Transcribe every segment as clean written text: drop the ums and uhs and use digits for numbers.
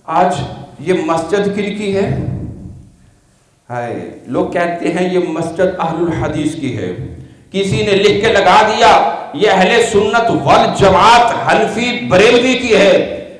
آج یہ مسجد کن کی ہے؟ لوگ کہتے ہیں یہ مسجد اہل الحدیث کی ہے. کسی نے لکھ کے لگا دیا یہ اہل سنت والجماعت حنفی بریلوی کی ہے.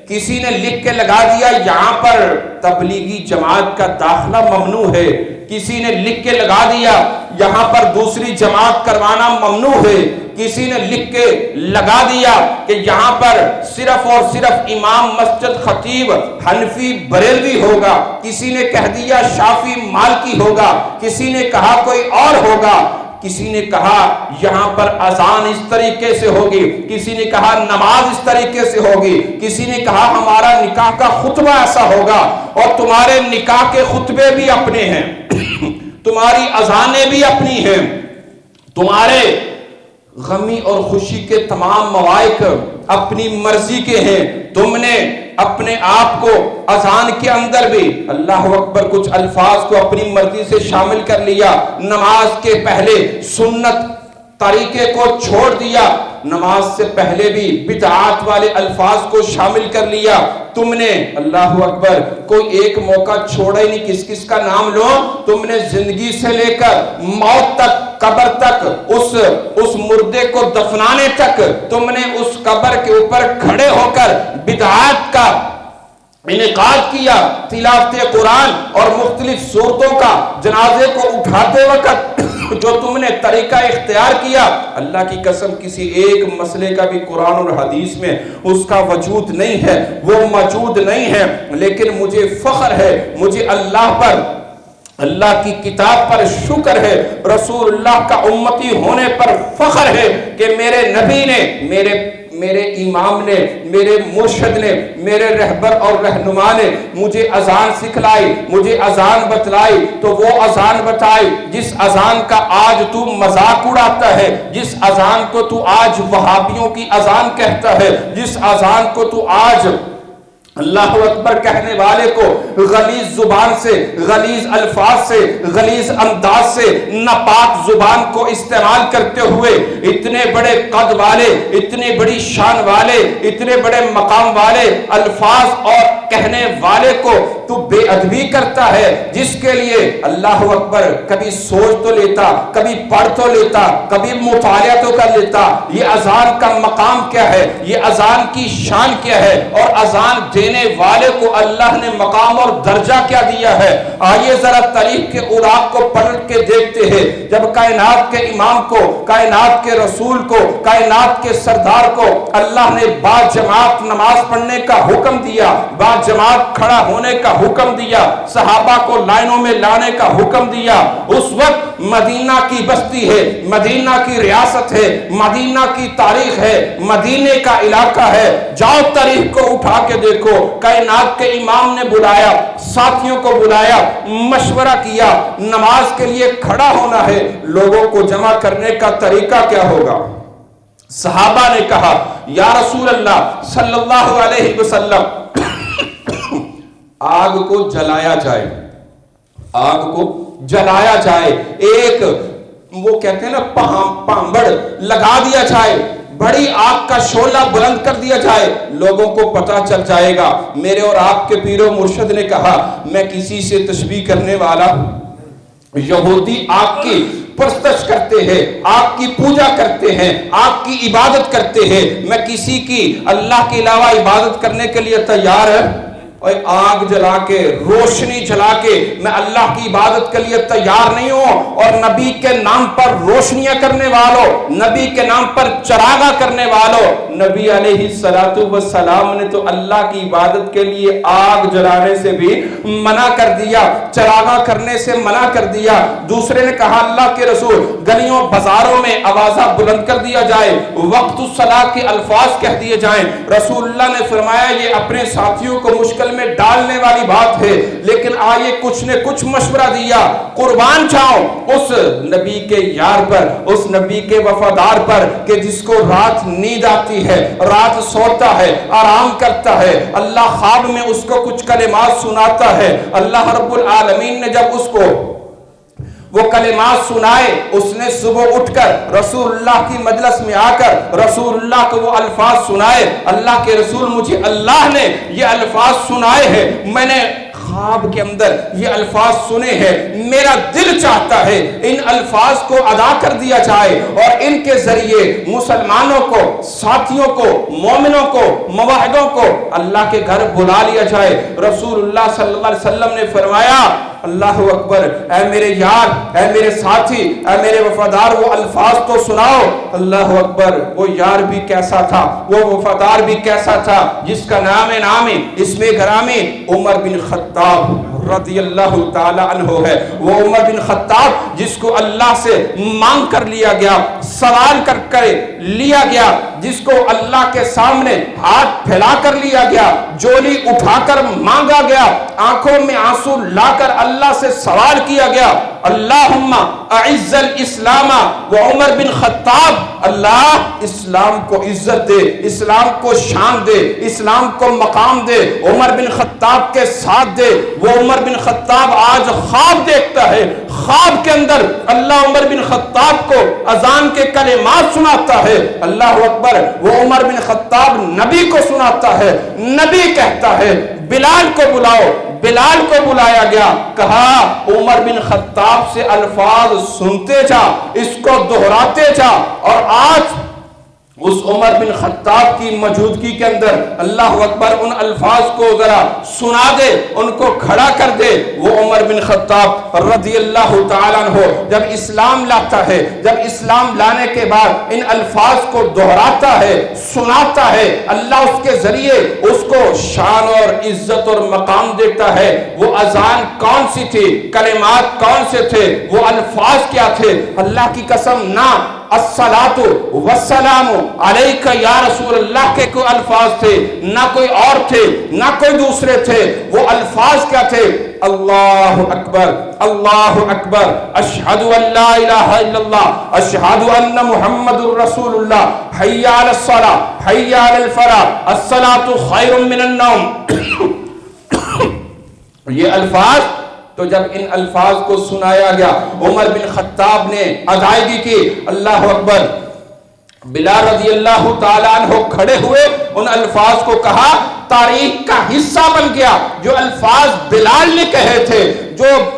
کسی نے لکھ کے لگا دیا یہاں پر تبلیغی جماعت کا داخلہ ممنوع ہے. کسی نے لکھ کے لگا دیا یہاں پر دوسری جماعت کروانا ممنوع ہے. کسی نے لکھ کے لگا دیا کہ یہاں پر صرف اور صرف امام مسجد خطیب حنفی بریلوی ہوگا. کسی نے کہہ دیا شافعی مالکی ہوگا. کسی نے کہا کوئی اور ہوگا. کسی نے کہا یہاں پر اذان اس طریقے سے ہوگی. کسی نے کہا نماز اس طریقے سے ہوگی. کسی نے کہا ہمارا نکاح کا خطبہ ایسا ہوگا. اور تمہارے نکاح کے خطبے بھی اپنے ہیں, تمہاری اذانیں بھی اپنی ہیں, تمہارے غمی اور خوشی کے تمام مواقع اپنی مرضی کے ہیں. تم نے اپنے آپ کو اذان کے اندر بھی اللہ اکبر کچھ الفاظ کو اپنی مرضی سے شامل کر لیا. نماز کے پہلے سنت طریقے کو چھوڑ دیا. نماز سے پہلے بھی بدعات والے الفاظ کو شامل کر لیا. تم نے اللہ اکبر کوئی ایک موقع چھوڑا ہی نہیں. کس کس کا نام لو؟ تم نے زندگی سے لے کر موت تک, قبر تک, اس مردے کو دفنانے تک تم نے اس قبر کے اوپر کھڑے ہو کر بدعات کا انعقاد کیا. تلاوت قرآن اور مختلف صورتوں کا جنازے کو اٹھاتے وقت جو تم نے طریقہ اختیار کیا, اللہ کی قسم کسی ایک مسئلے کا بھی قرآن اور حدیث میں اس کا وجود نہیں ہے, وہ موجود نہیں ہے. لیکن مجھے فخر ہے, مجھے اللہ پر, اللہ کی کتاب پر شکر ہے, رسول اللہ کا امتی ہونے پر فخر ہے کہ میرے نبی نے, میرے امام نے, میرے مرشد نے, میرے رہبر اور رہنما نے مجھے اذان سکھلائی, مجھے اذان بتلائی. تو وہ اذان بتائی جس اذان کا آج تو مذاق اڑاتا ہے, جس اذان کو تو آج وہابیوں کی اذان کہتا ہے, جس اذان کو تو آج اللہ اکبر کہنے والے کو غلیظ زبان سے, غلیظ الفاظ سے, غلیظ انداز سے, ناپاک زبان کو استعمال کرتے ہوئے اتنے بڑے قد والے, اتنے بڑی شان والے, اتنے بڑے مقام والے الفاظ اور کہنے والے کو تو بے ادبی کرتا ہے, جس کے لیے اللہ اکبر کبھی سوچ تو لیتا, کبھی پڑھ تو لیتا, کبھی مطالعہ تو کر لیتا. یہ اذان کا مقام کیا ہے, یہ اذان کی شان کیا ہے, اور اذان دینے والے کو اللہ نے مقام اور درجہ کیا دیا ہے. آئیے ذرا تاریخ کے اوراق کو پلٹ کے دیکھتے ہیں. جب کائنات کے امام کو, کائنات کے رسول کو, کائنات کے سردار کو اللہ نے با جماعت نماز پڑھنے کا حکم دیا, با جماعت کھڑا ہونے کا حکم دیا, صحابہ کو لائنوں میں لانے کا حکم دیا, اس وقت مدینہ کی بستی ہے, مدینہ کی ریاست ہے, مدینہ کی تاریخ ہے, مدینے کا علاقہ ہے. جاؤ تاریخ کو اٹھا کے دیکھو. کائنات کے امام نے بلایا, ساتھیوں کو بلایا, مشورہ کیا, نماز کے لیے کھڑا ہونا ہے, لوگوں کو جمع کرنے کا طریقہ کیا ہوگا؟ صحابہ نے کہا یا رسول اللہ صلی اللہ علیہ وسلم آگ کو جلایا جائے, آگ کو جلایا جائے, ایک وہ کہتے ہیں نا پامبڑ لگا دیا جائے, بڑی آگ کا شعلہ بلند کر دیا جائے, لوگوں کو پتا چل جائے گا. میرے اور آپ کے پیر و مرشد نے کہا میں کسی سے تشبیہ کرنے والا. یہودی آگ کی پرستش کرتے ہیں, آگ کی پوجا کرتے ہیں, آگ کی عبادت کرتے ہیں. میں کسی کی اللہ کے علاوہ عبادت کرنے کے لیے تیار ہے, اور آگ جلا کے, روشنی جلا کے میں اللہ کی عبادت کے لیے تیار نہیں ہوں. اور نبی کے نام پر روشنیاں کرنے والوں, نبی کے نام پر چراغاں کرنے والوں, نبی علیہ السلام نے تو اللہ کی عبادت کے لیے آگ جلانے سے بھی منع کر دیا, چراغاں کرنے سے منع کر دیا. دوسرے نے کہا اللہ کے رسول گلیوں بازاروں میں آوازہ بلند کر دیا جائے, وقت الصلاۃ کے الفاظ کہہ دیے جائیں. رسول اللہ نے فرمایا یہ اپنے ساتھیوں کو مشکل میں ڈالنے والی بات ہے, لیکن آئیے کچھ نے کچھ مشورہ دیا. قربان جاؤ اس نبی کے یار پر, اس نبی کے وفادار پر کہ جس کو رات نیند آتی ہے, رات سوتا ہے, آرام کرتا ہے, اللہ خواب میں اس کو کچھ کلمات سناتا ہے. اللہ رب العالمین نے جب اس کو وہ کلمات سنائے، اس نے صبح اٹھ کر رسول اللہ کی مجلس میں آ کر رسول اللہ کو وہ الفاظ سنائے، اللہ کے رسول مجھے اللہ نے یہ الفاظ سنائے ہیں، میں نے خواب کے اندر یہ الفاظ سنے ہیں، میرا دل چاہتا ہے ان الفاظ کو ادا کر دیا جائے اور ان کے ذریعے مسلمانوں کو، ساتھیوں کو، مومنوں کو، موحدوں کو اللہ کے گھر بلا لیا جائے۔ رسول اللہ صلی اللہ علیہ وسلم نے فرمایا اللہ اکبر، اے میرے یار، اے میرے ساتھی، اے میرے وفادار، وہ الفاظ تو سناؤ۔ اللہ اکبر، وہ یار بھی کیسا تھا، وہ وفادار بھی کیسا تھا، جس کا نام اسم گرامی عمر بن خطاب رضی اللہ تعالی عنہ ہے۔ وہ عمر بن خطاب جس کو اللہ سے مانگ کر لیا گیا، سوال کر لیا گیا، جس کو اللہ کے سامنے ہاتھ پھیلا کر لیا گیا، جولی اٹھا کر مانگا گیا، آنکھوں میں آنسو لا کر اللہ سے سوال کیا گیا، اللہم اعز الاسلام و عمر بن خطاب، اللہ اسلام کو عزت دے، اسلام کو شان دے، اسلام کو مقام دے، عمر بن خطاب کے ساتھ دے۔ وہ عمر بن خطاب آج خواب دیکھتا ہے، خواب کے اندر اللہ عمر بن خطاب کو اذان کے کلمات سناتا ہے۔ اللہ اکبر، وہ عمر بن خطاب نبی کو سناتا ہے، نبی کہتا ہے بلال کو بلاؤ، بلال کو بلایا گیا، کہا عمر بن خطاب سے الفاظ سنتے جا، اس کو دہراتے جا، اور آج اس عمر بن خطاب کی موجودگی کے اندر اللہ اکبر ان الفاظ کو ذرا سنا دے، ان کو کھڑا کر دے۔ وہ عمر بن خطاب رضی اللہ تعالیٰ عنہ جب اسلام لاتا ہے، جب اسلام لانے کے بعد ان الفاظ کو دہراتا ہے، سناتا ہے، اللہ اس کے ذریعے اس کو شان اور عزت اور مقام دیتا ہے۔ وہ اذان کون سی تھی، کلمات کون سے تھے، وہ الفاظ کیا تھے؟ اللہ کی قسم، نہ الصلاۃ والسلام علیک یا رسول اللہ کے کوئی الفاظ تھے، نہ کوئی اور تھے، نہ کوئی دوسرے تھے۔ وہ الفاظ کیا تھے؟ اللہ اکبر، اللہ اکبر، اشہد ان لا الہ الا اللہ، اشہد ان محمد الرسول اللہ، حی علی الصلاۃ، حی علی الفلاح، الصلاۃ خیر من النوم۔ یہ الفاظ تو جب ان الفاظ کو سنایا گیا، عمر بن خطاب نے ادائیگی کی، اللہ اکبر، بلال رضی اللہ تعالیٰ عنہ کھڑے ہوئے، ان الفاظ کو کہا، تاریخ کا حصہ بن گیا۔ جو الفاظ بلال نے کہے تھے،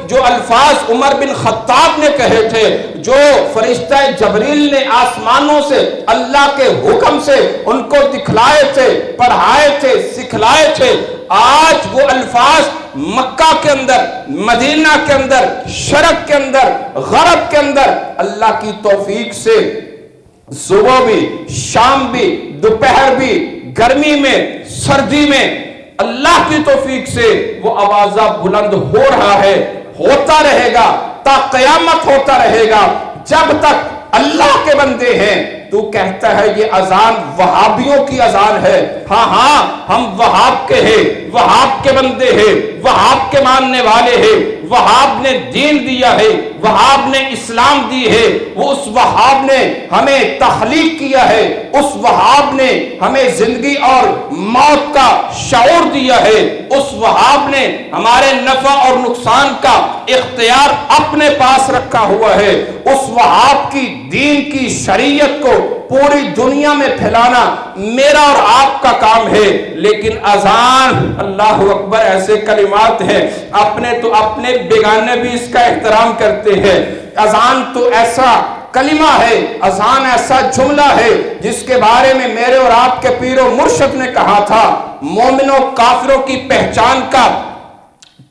جو الفاظ عمر بن خطاب نے کہے تھے، جو فرشتہ جبریل نے آسمانوں سے اللہ کے حکم سے ان کو دکھلائے تھے، پڑھائے تھے، سکھلائے تھے، آج وہ الفاظ مکہ کے اندر، مدینہ کے اندر، شرق کے اندر، غرب کے اندر اللہ کی توفیق سے صبح بھی، شام بھی، دوپہر بھی، گرمی میں، سردی میں، اللہ کی توفیق سے وہ آوازہ بلند ہو رہا ہے، ہوتا رہے گا، تا قیامت ہوتا رہے گا، جب تک اللہ کے بندے ہیں۔ تو کہتا ہے یہ اذان وہابیوں کی اذان ہے، ہاں ہاں، ہم وہاب کے ہیں، وہاب کے بندے ہیں، وہاب کے ماننے والے ہیں، وہاب نے دین دیا ہے، وہاب نے اسلام دی ہے، وہ اس وہاب نے ہمیں تخلیق کیا ہے، اس وہاب نے ہمیں زندگی اور موت کا شعور دیا ہے، اس وہاب نے ہمارے نفع اور نقصان کا اختیار اپنے پاس رکھا ہوا ہے۔ اس وہاب کی دین کی شریعت کو پوری دنیا میں پھیلانا میرا اور آپ کا کام ہے۔ لیکن اذان، اللہ اکبر، ایسے کلمات ہیں، اپنے تو اپنے، بیگانے بھی اس کا احترام کرتے ہیں۔ اذان تو ایسا کلمہ ہے، اذان ایسا جملہ ہے جس کے بارے میں میرے اور آپ کے پیر و مرشد نے کہا تھا، مومنوں کافروں کی پہچان کا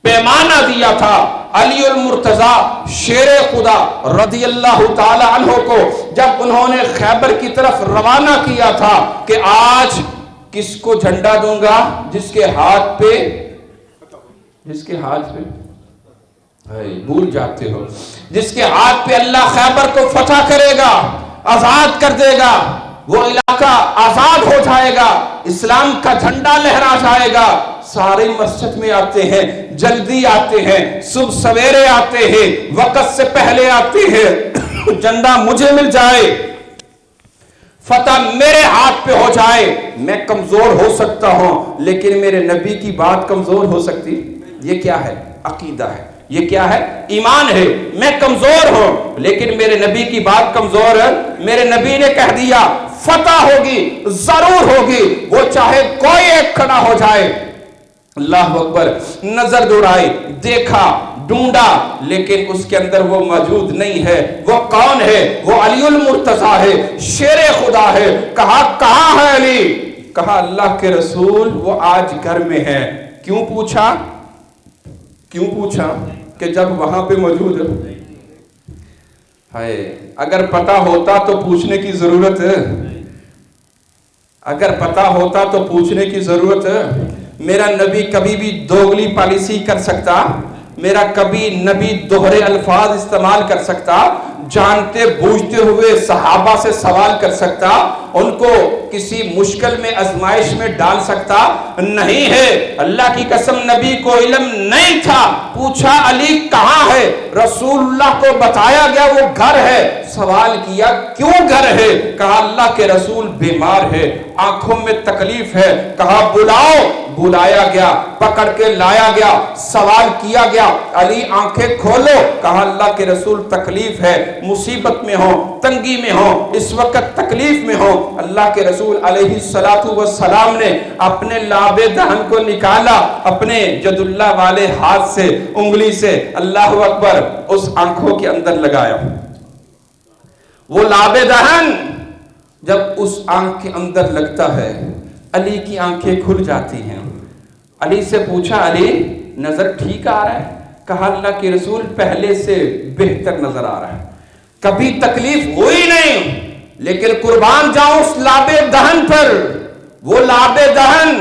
پیمانہ دیا تھا۔ علی المرتضیٰ شیر خدا رضی اللہ تعالی عنہ کو جب انہوں نے خیبر کی طرف روانہ کیا تھا کہ آج کس کو جھنڈا دوں گا، جس کے ہاتھ پہ بھول جاتے ہو، جس کے ہاتھ پہ اللہ خیبر کو فتح کرے گا، آزاد کر دے گا، وہ علاقہ آزاد ہو جائے گا، اسلام کا جھنڈا لہرا جائے گا۔ سارے مسجد میں آتے ہیں، جلدی آتے ہیں، صبح سویرے آتے ہیں، وقت سے پہلے آتے ہیں، جھنڈا مجھے مل جائے، فتح میرے ہاتھ پہ ہو جائے۔ میں کمزور ہو سکتا ہوں لیکن میرے نبی کی بات کمزور ہو سکتی؟ یہ کیا ہے؟ عقیدہ ہے۔ یہ کیا ہے؟ ایمان ہے. میں کمزور ہوں لیکن میرے نبی کی بات کمزور ہے. میرے نبی نے کہہ دیا فتح ہوگی، ضرور ہوگی، وہ چاہے کوئی ایک کھڑا ہو جائے. اللہ اکبر. نظر دوڑائی، دیکھا، ڈھونڈا، لیکن اس کے اندر وہ موجود نہیں ہے. وہ کون ہے؟ وہ علی المرتضیٰ ہے، شیر خدا ہے. کہا کہاں ہے علی؟ کہا اللہ کے رسول وہ آج گھر میں ہے. کیوں پوچھا؟ کیوں پوچھا؟ کہ جب وہاں پہ موجود ہے. اگر پتا ہوتا تو پوچھنے کی ضرورت ہے. اگر پتا ہوتا تو پوچھنے کی ضرورت ہے. میرا نبی کبھی بھی دوگلی پالیسی کر سکتا، میرا کبھی نبی دوہرے الفاظ استعمال کر سکتا، جانتے بوجھتے ہوئے صحابہ سے سوال کر سکتا، ان کو کسی مشکل میں آزمائش میں ڈال سکتا نہیں ہے. اللہ کی قسم نبی کو علم نہیں تھا. پوچھا علی کہاں ہے؟ رسول اللہ کو بتایا گیا وہ گھر ہے. سوال کیا کیوں گھر ہے؟ کہا اللہ کے رسول بیمار ہے، آنکھوں میں تکلیف ہے. کہا بلاؤ. بلایا گیا، پکڑ کے لایا گیا، سوال کیا گیا علی آنکھیں کھولو. کہا اللہ کے رسول تکلیف ہے، مصیبت میں ہو، تنگی میں ہو، اس وقت تکلیف میں ہو. اللہ کے رسول علیہ السلام نے اپنے لاب دہن کو نکالا، اپنے جد اللہ والے ہاتھ سے، انگلی سے، اللہ اکبر، اس آنکھوں کے اندر لگایا. وہ لاب دہن جب اس آنکھ کے اندر لگتا ہے علی کی آنکھیں کھل جاتی ہیں. علی سے پوچھا علی نظر ٹھیک آ رہا ہے؟ کہا اللہ کے رسول پہلے سے بہتر نظر آ رہا ہے. کبھی تکلیف ہوئی نہیں، لیکن قربان جاؤں اس لاب دہن پر. وہ لاب دہن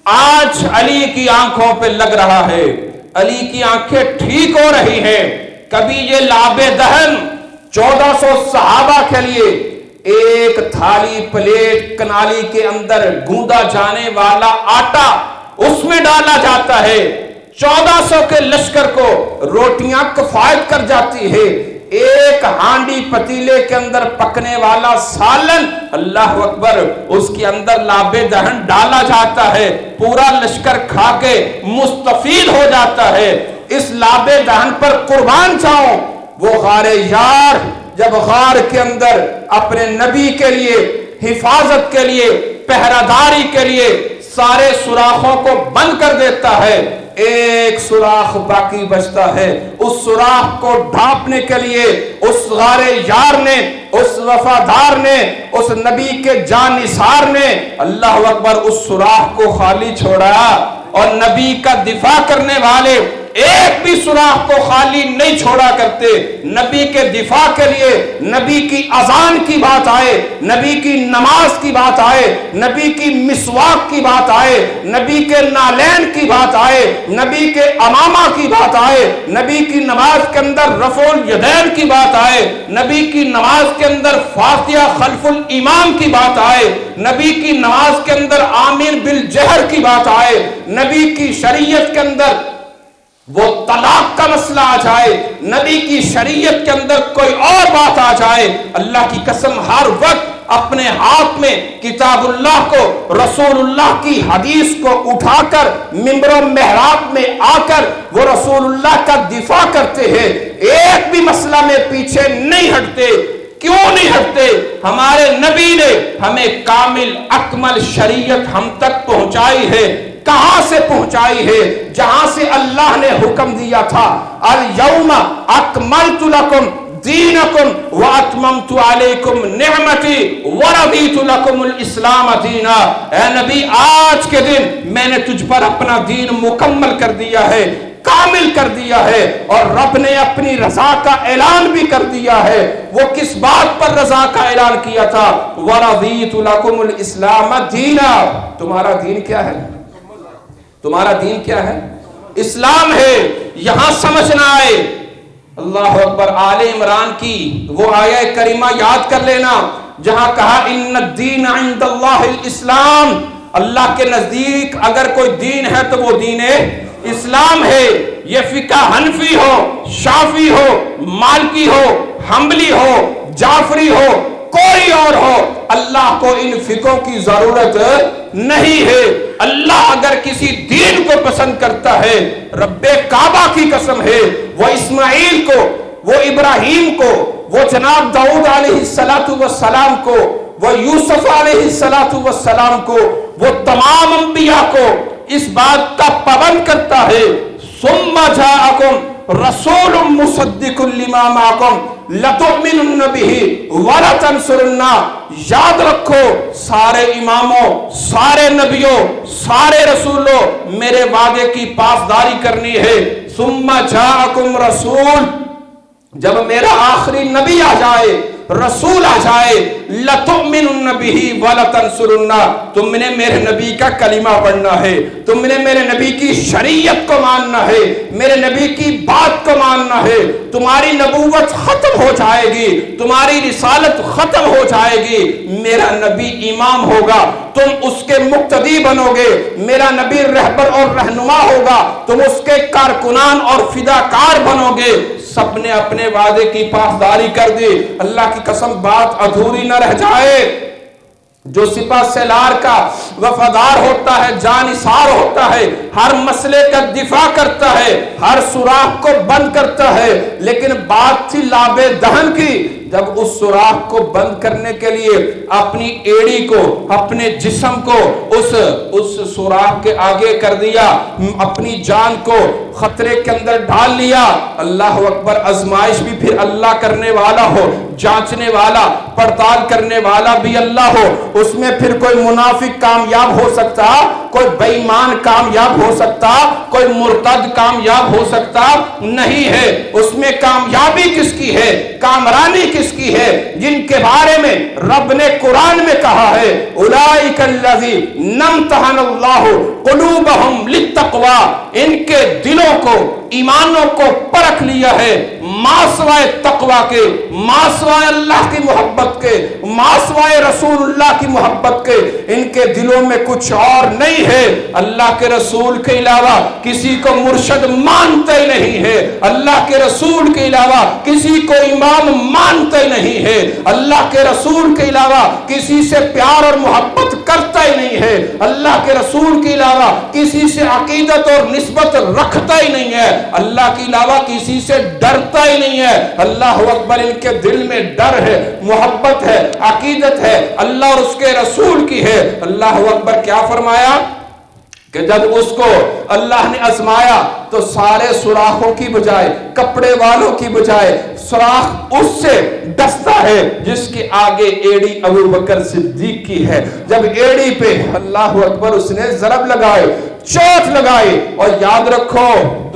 آج علی کی آنکھوں پہ لگ رہا ہے، علی کی آنکھیں ٹھیک ہو رہی ہیں. کبھی یہ لاب دہن 1400 صحابہ کے لیے ایک تھالی پلیٹ کنالی کے اندر گوندا جانے والا آٹا اس میں ڈالا جاتا ہے. 1400 کے لشکر کو روٹیاں کفایت کر جاتی ہے. ایک ہانڈی پتیلے کے اندر پکنے والا سالن، اللہ اکبر، اس کے اندر لاب دہن ڈالا جاتا ہے. پورا لشکر کھا کے مستفید ہو جاتا ہے. اس لاب دہن پر قربان جاؤں وہ غار یار جب غار کے اندر اپنے نبی کے لیے حفاظت کے لیے، پہراداری کے لیے سارے سوراخوں کو بند کر دیتا ہے، ایک سوراخ باقی بچتا ہے. اس سوراخ کو ڈھانپنے کے لیے اس غار یار نے، اس وفادار نے، اس نبی کے جانثار نے، اللہ اکبر، اس سوراخ کو خالی چھوڑا. اور نبی کا دفاع کرنے والے ایک بھی سوراخ کو خالی نہیں چھوڑا کرتے. نبی کے دفاع کے لیے نبی کی اذان کی بات آئے، نبی کی نماز کی بات آئے، نبی کی مسواک کی بات آئے، نبی کے نالین کی بات آئے، نبی کے امامہ کی بات آئے، نبی کی نماز کے اندر رفع الیدین کی بات آئے، نبی کی نماز کے اندر فاتحہ خلف الامام کی بات آئے، نبی کی نماز کے اندر آمین بالجہر کی بات آئے، نبی کی شریعت کے اندر وہ طلاق کا مسئلہ آ جائے، نبی کی شریعت کے اندر کوئی اور بات آ جائے، اللہ کی قسم ہر وقت اپنے ہاتھ میں کتاب اللہ کو، رسول اللہ کی حدیث کو اٹھا کر منبر و محراب میں آ کر وہ رسول اللہ کا دفاع کرتے ہیں. ایک بھی مسئلہ میں پیچھے نہیں ہٹتے. کیوں نہیں ہٹتے؟ ہمارے نبی نے ہمیں کامل اکمل شریعت ہم تک پہنچائی ہے. کہاں سے پہنچائی ہے؟ جہاں سے اللہ نے حکم دیا تھا الیوم اکملت لکم دینکم واتممت علیکم نعمتی ورضیت لکم الاسلام دینا. اے نبی آج کے دن میں نے تجھ پر اپنا دین مکمل کر دیا ہے، کامل کر دیا ہے. اور رب نے اپنی رضا کا اعلان بھی کر دیا ہے. وہ کس بات پر رضا کا اعلان کیا تھا؟ ورضیت لکم الاسلام دینا. تمہارا دین کیا ہے؟ تمہارا دین کیا ہے؟ اسلام ہے. یہاں سمجھنا آئے. اللہ اکبر. آل عمران کی وہ آیہ کریمہ یاد کر لینا جہاں کہا ان الدین عند اللہ الاسلام. اللہ کے نزدیک اگر کوئی دین ہے تو وہ دین اسلام ہے. یہ فقہ حنفی ہو، شافی ہو، مالکی ہو، حنبلی ہو، جعفری ہو، کوئی اور ہو، اللہ کو ان فقوں کی ضرورت نہیں ہے۔ اللہ اگر کسی دین کو پسند کرتا ہے، رب کعبہ کی قسم ہے، وہ اسماعیل کو، وہ ابراہیم کو، وہ جناب داؤد علیہ السلام کو، وہ یوسف علیہ السلام کو، وہ تمام انبیاء کو اس بات کا پابند کرتا ہے۔ ثم جاءکم رسول مصدق لما معکم لتؤمنن به ولتنصرنہ۔ یاد رکھو سارے اماموں، سارے نبیوں، سارے رسولوں، میرے وعدے کی پاسداری کرنی ہے۔ ثم جاءکم رسول، جب میرا آخری نبی آ جائے، رسول آ جائے، لَتُؤْمِنُنَّ بِهِ وَلَتَنْصُرُنَّ، تم نے میرے نبی کا کلمہ پڑھنا ہے، تم نے میرے نبی کی شریعت کو ماننا ہے، میرے نبی کی بات کو ماننا ہے۔ تمہاری نبوت ختم ہو جائے گی، تمہاری رسالت ختم ہو جائے گی، میرا نبی امام ہوگا، تم اس کے مقتدی بنو گے، میرا نبی رہبر اور رہنما ہوگا، تم اس کے کارکنان اور فداکار بنو گے۔ سب نے اپنے وعدے کی پاسداری کر دی۔ اللہ کی قسم بات ادھوری نہ رہ جائے۔ جو سپاہ سالار کا وفادار ہوتا ہے، جانثار ہوتا ہے، ہر مسئلے کا دفاع کرتا ہے، ہر سوراخ کو بند کرتا ہے، لیکن بات تھی لاب دہن کی۔ جب اس سوراخ کو بند کرنے کے لیے اپنی ایڑی کو، اپنے جسم کو اس سوراخ کے آگے کر دیا، اپنی جان کو خطرے کے اندر ڈال لیا۔ اللہ اکبر، آزمائش بھی پھر اللہ کرنے والا ہو، جانچنے والا، پڑتال کرنے والا بھی اللہ ہو۔ اس میں پھر کوئی منافق کامیاب ہو سکتا، کوئی بے ایمان کامیاب ہو سکتا، کوئی مرتد کامیاب ہو سکتا نہیں ہے۔ اس میں کامیابی کس کی ہے، کامرانی کس کی ہے؟ جن کے بارے میں رب نے قرآن میں کہا ہے اولئک الذین امتحن اللہ قلوبہم للتقوی، ان کے دلوں کو، ایمانوں کو پرکھ لیا ہے ماسوائے تقوی کے، ماسوائے اللہ کی محبت کے، ماسوائے رسول اللہ کی محبت کے۔ ان کے دلوں میں کچھ اور نہیں ہے، اللہ کے رسول کے علاوہ کسی کو مرشد مانتے نہیں ہے، اللہ کے رسول کے علاوہ کسی کو امام مانتے نہیں ہے، اللہ کے رسول کے علاوہ کسی سے پیار اور محبت کرتا ہی نہیں ہے، اللہ کے رسول کے علاوہ کسی سے عقیدت اور نسبت رکھتا ہی نہیں ہے، اللہ کے علاوہ کسی سے ڈرتا ہی نہیں ہے۔ اللہ اکبر، ان کے دل میں ڈر ہے، محبت ہے، عقیدت ہے، اللہ اور اس کے رسول کی ہے۔ اللہ اکبر، کیا فرمایا کہ جب اس کو اللہ نے آزمایا تو سارے سوراخوں کی بجائے، کپڑے والوں کی بجائے، سوراخ اس سے ڈستا ہے جس کے آگے ایڑی ابو بکر صدیق کی ہے۔ جب ایڑی پہ اللہ اکبر اس نے ضرب لگائے، چوٹ لگائے، اور یاد رکھو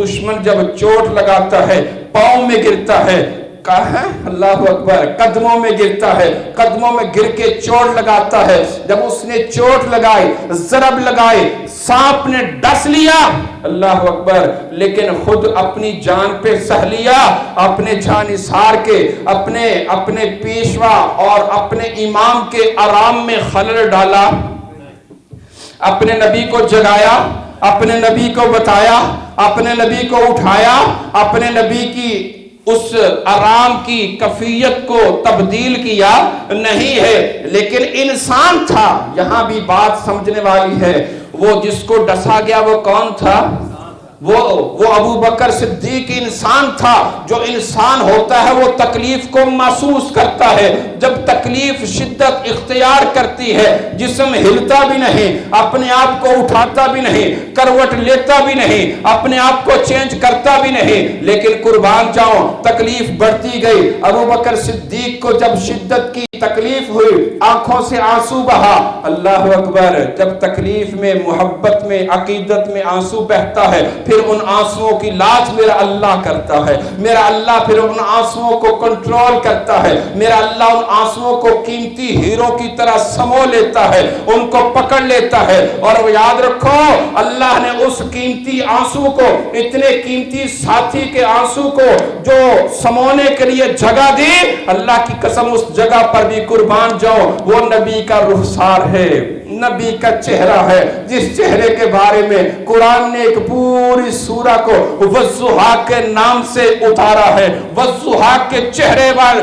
دشمن جب چوٹ لگاتا ہے پاؤں میں گرتا ہے، کہا ہے اللہ اکبر، قدموں میں گرتا ہے، قدموں میں گر کے چوٹ لگاتا ہے۔ جب اس نے چوٹ لگائی، ضرب لگائے، سانپ نے ڈس لیا، اللہ اکبر، لیکن خود اپنی جان پہ سہ لیا، اپنے جانثار کے، اپنے پیشوا اور اپنے امام کے آرام میں خلل ڈالا، اپنے نبی کو جگایا، اپنے نبی کو بتایا، اپنے نبی کو اٹھایا، اپنے نبی کی اس آرام کی کیفیت کو تبدیل کیا نہیں ہے، لیکن انسان تھا۔ یہاں بھی بات سمجھنے والی ہے، وہ جس کو ڈسا گیا وہ کون تھا؟ وہ ابو بکر صدیق انسان تھا۔ جو انسان ہوتا ہے وہ تکلیف کو محسوس کرتا ہے، جب تکلیف شدت اختیار کرتی ہے جسم ہلتا بھی نہیں، اپنے آپ کو اٹھاتا بھی نہیں، کروٹ لیتا بھی نہیں، اپنے آپ کو چینج کرتا بھی نہیں، لیکن قربان جاؤں تکلیف بڑھتی گئی۔ ابو بکر صدیق کو جب شدت کی تکلیف ہوئی، آنکھوں سے آنسو بہا، اللہ اکبر، جب تکلیف میں، محبت میں، عقیدت میں آنسو بہتا ہے، پھر ان آنسوؤں کی لاج میرا اللہ کرتا ہے، میرا اللہ پھر ان آنسوؤں کو کنٹرول کرتا ہے، میرا اللہ ان آنسوؤں کو قیمتی ہیرو کی طرح سمو لیتا ہے، ان کو پکڑ لیتا ہے۔ اور یاد رکھو اللہ نے اس قیمتی آنسو کو، اتنے قیمتی ساتھی کے آنسو کو جو سمونے کے لیے جگہ دی، اللہ کی قسم اس جگہ پر بھی قربان جاؤ وہ نبی کا رخسار ہے، نبی کا چہرہ ہے، جس چہرے کے بارے میں قرآن نے ایک پوری سورہ کو وضحا کے نام سے اتارا ہے۔ وضحا کے چہرے والے،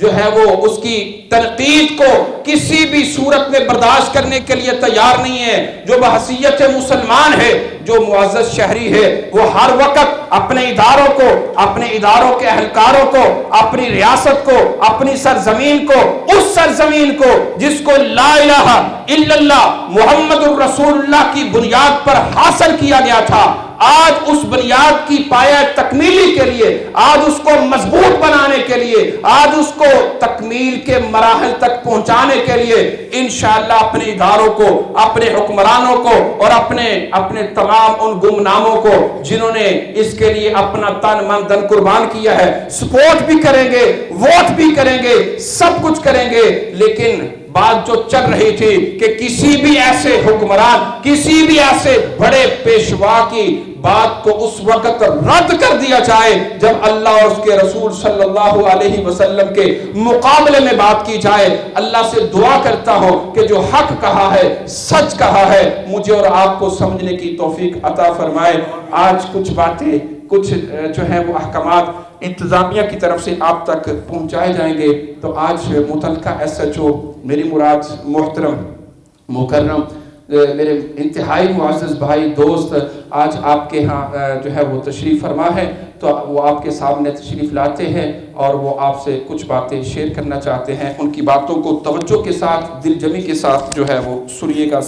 جو ہے وہ اس کی تنقید کو کسی بھی صورت میں برداشت کرنے کے لیے تیار نہیں ہے. جو بحیثیت مسلمان ہے، جو معزز شہری ہے، وہ ہر وقت اپنے اداروں کو، اپنے اداروں کے اہلکاروں کو، اپنی ریاست کو، اپنی سرزمین کو، اس سرزمین کو جس کو لا الہ الا اللہ محمد الرسول اللہ کی بنیاد پر حاصل کیا گیا تھا، آج اس بنیاد کی پایہ تکمیلی کے لیے، آج اس کو مضبوط بنانے کے لیے، آج اس کو تکمیل کے مراحل تک پہنچانے کے لیے انشاءاللہ اپنے اداروں کو، اپنے حکمرانوں کو اور اپنے تمام ان گمناموں کو جنہوں نے اس کے لیے اپنا تن من دھن قربان کیا ہے، سپورٹ بھی کریں گے، ووٹ بھی کریں گے، سب کچھ کریں گے. لیکن بات جو چل رہی تھی کہ کسی بھی ایسے حکمران، کسی بھی ایسے بڑے پیشوا کی بات کو اس وقت رد کر دیا جائے جب اللہ اور اس کے رسول صلی اللہ علیہ وسلم کے مقابلے میں بات کی جائے. اللہ سے دعا کرتا ہوں کہ جو حق کہا ہے، سچ کہا ہے، مجھے اور آپ کو سمجھنے کی توفیق عطا فرمائے. آج کچھ باتیں، کچھ جو ہیں وہ احکامات انتظامیہ کی طرف سے آپ تک پہنچائے جائیں گے. تو آج متعلقہ SHO میری مراد محترم مکرم میرے انتہائی معزز بھائی دوست آج آپ کے ہاں جو ہے وہ تشریف فرما ہے، تو وہ آپ کے سامنے تشریف لاتے ہیں اور وہ آپ سے کچھ باتیں شیئر کرنا چاہتے ہیں. ان کی باتوں کو توجہ کے ساتھ، دل جمی کے ساتھ جو ہے وہ سنیے گا.